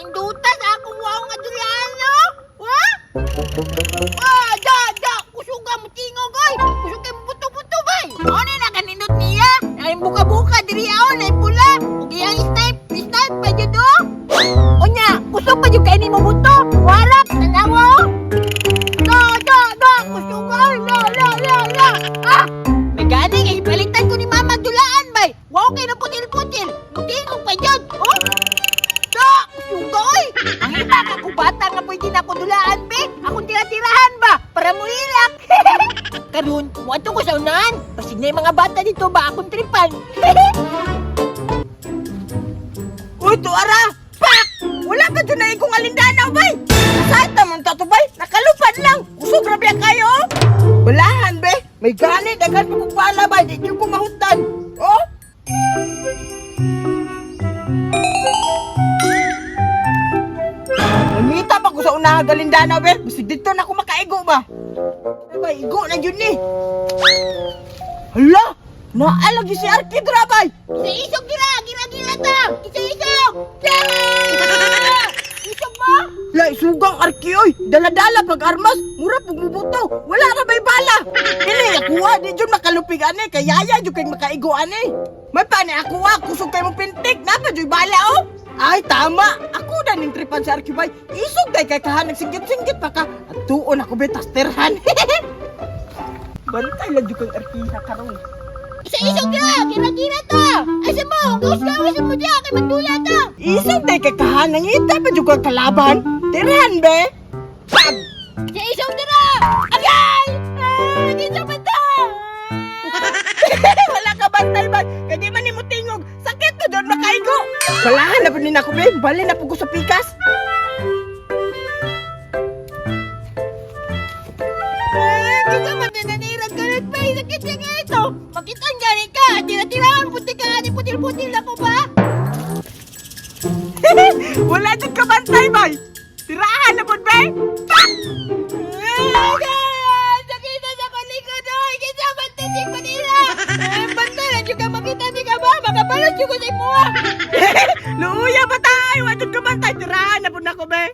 indutas akong wow nga dulaan, no? Ha? Da, kusuga mo tingog, oy. Kusuga mo buto-buto, bay. Ano na kanindot niya? Ay buka-buka diri aon ay pula. Ug iyang snipe pa jud do. Unya, kusog pa jud kay nimo buto. Warap tanawo. Da, kusuga, la. Ah, may gani kay baliktad ko ni mama dulaan, bay. Wow kay na putil-putil. Tingog pa jud. Oh? Da, kusuga, oy. Ang iba ka ko bata nga pwede na ko dulaan, be. Akong tira-tirahan ba? Para mo ilak. Karun, muadto ko sa unahan. Pasig na yung mga bata dito ba akong tripan. Uy, tuara! Pak! Wala pa dyan na ikong alindanaw, bay! Saan naman tato, bay? Nakalupad lang! Usog rabi kayo! Walahan, bay! May ganit, agad mo kong pala, bay! Di nyo ko mahutan! Oh? Namita pa ko sa unahan alindanaw, bay! Basig dito na ako makaigo ba? Ay, bay, igo na yun eh! Hala! Naalagi si Arkidra, bay! Isa-isog gira ta! Isa-isog! Isog mo? La, isugang Arki, oy! Dala-dala pag-armas! Mura pagbubuto! Wala na ba'y bala! Ini, akuha! Di dyan makalupig, ane! Kayaya dyan kayo makaigo, ane! May pa ni akuha! Kusog kayo mong pintik! Napa dyan bala, oh! Ay, tama! Ako na ning tripan si Arki, bay! Isog day kay kahan! Nagsinggit-singgit pa ka! At tuon ako, bay! Tasterhan! Bantay lang dyan kang Arki sa karoon! Isa-isog gira ta! Asa mo? Gawas mo dyan kay magdula ta! Isog day kay kahan! Nangita pa dyan kang kalaban! Tirhan, be! Pag! Isa-isog gira! Agay! Dito ba ta? Wala ka bantay ba? Kaya di man ni mo tingog. Sakit na doon makaigo. Walahan na po din ako, be. Bali na po ko sa pikas. Kita man din nanirag ka rin ba? Sakit niya nga ito! Makitaan gani ka! Tira-tirahan! Puti ka! Di putil-putil ako ba? Wala dyan ka bantay, bay. Tirahan na po, be. Tak! Sakit na sa kalikod! Oy! Kita man titik pa nila! Bantay na dyan ka makita di ka ba? Makabalot dyan ko sa imuha! Luuya ba tayo? Wala dyan ka bantay. Tirahan na po na ko, be.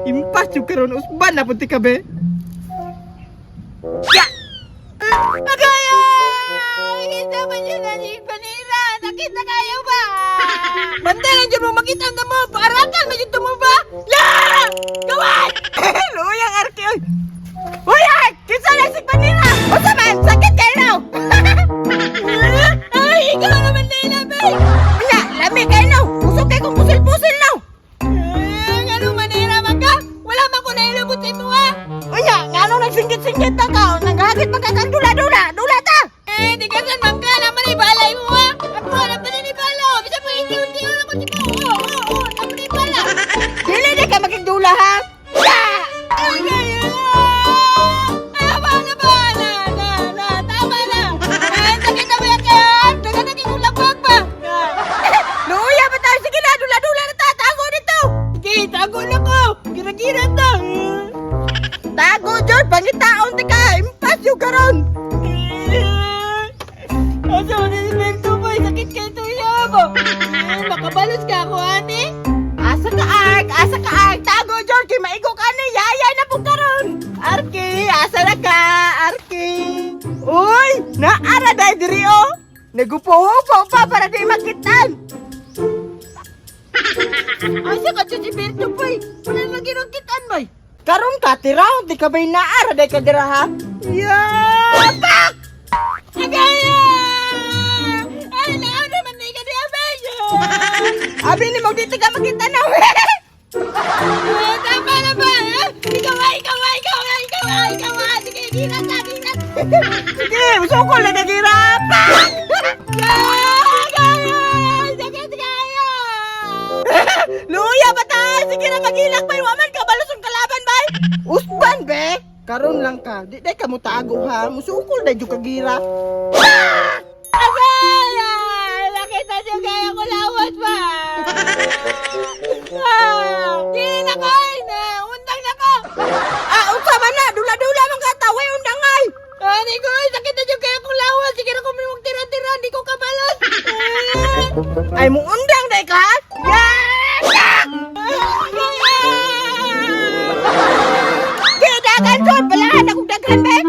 Impas yung karoon. Usban na po ti ka, be. Ya! Agaya! Kita man dyan na dyan pa nila! Sakit na kayo ba? Bantay na dyan mo makita na mo! Paarakan na dyan mo ba? La! Gawad! Luuya, Arki, oy. Uy, ay! Kinsa na si Panila? Basta man, sakit kayo raw. Ay, ikaw naman na ilabay! Wala, lami kayo raw. Usok kayo kung pusil-pusil raw. Anong manira man ka? Wala man ko na ilabot sa imo ha! Unya, nga nung nagsinggit-singgit na ka, naghagit pa ka kang dula-dula, dula ta! Di ka saan man ka naman ibalay mo ha! Ako na pa na ibalo! Bisa mo hindi-unti-un ako si mo! Oo, naman ibala! Dili na ka magigdula ha! Ya! Ay, kaya! Tama na! Ay, sakit na ba yan kaya? Naghanagin kong labag ba? Luya ba tayo? Sige na, dula-dula na ta! Tago dito! Sige, tago na ko! Gira-gira to! Tago, George! Pangitaon ti ka! Impas yung karon! Asa mo na si Bento boy? Sakit kayo ito yabo! Makabalos ka ako, ane? Asa ka, Ark? Asa ka, Ark? Tago, George! Kay maigo ka ni! Yaya na po karon! Arki! Asa na ka? Arki! Uy! Naara dahil diri oh! Nagupo-hupo pa para di makitan! Asa ka dyan si Bento boy? Wala na ginukitan boy! Karon ka, tiraw! Di ka ba'y naara dahil ka dira ha? Yapak! Agaya! Ay, naaw naman na ikaw niya bayo! Abi ni mo, dito ka makita na! Tama na ba? Ikaw! Sige, ginat! Sige, usokol na nagirapak! Agaya! Sakit kayo! Luya ba ta? Sige na mag-ilak ba? Waman ka balusong kalaban ba? Usban be? Karon lang ka. Di day ka mo tago ha. Musukol day jud kagira. Agaya! Nakita niyo kaya ko lawat ba? Di na ko! Undang na ko! Unsa man na? Dula-dula man ka taway undangay. Ani ko! Sakit na niyo kaya ko lawat! Sige na ko may tira-tira! Di ko kabalos! Ay mo undang day ka? daghan bay.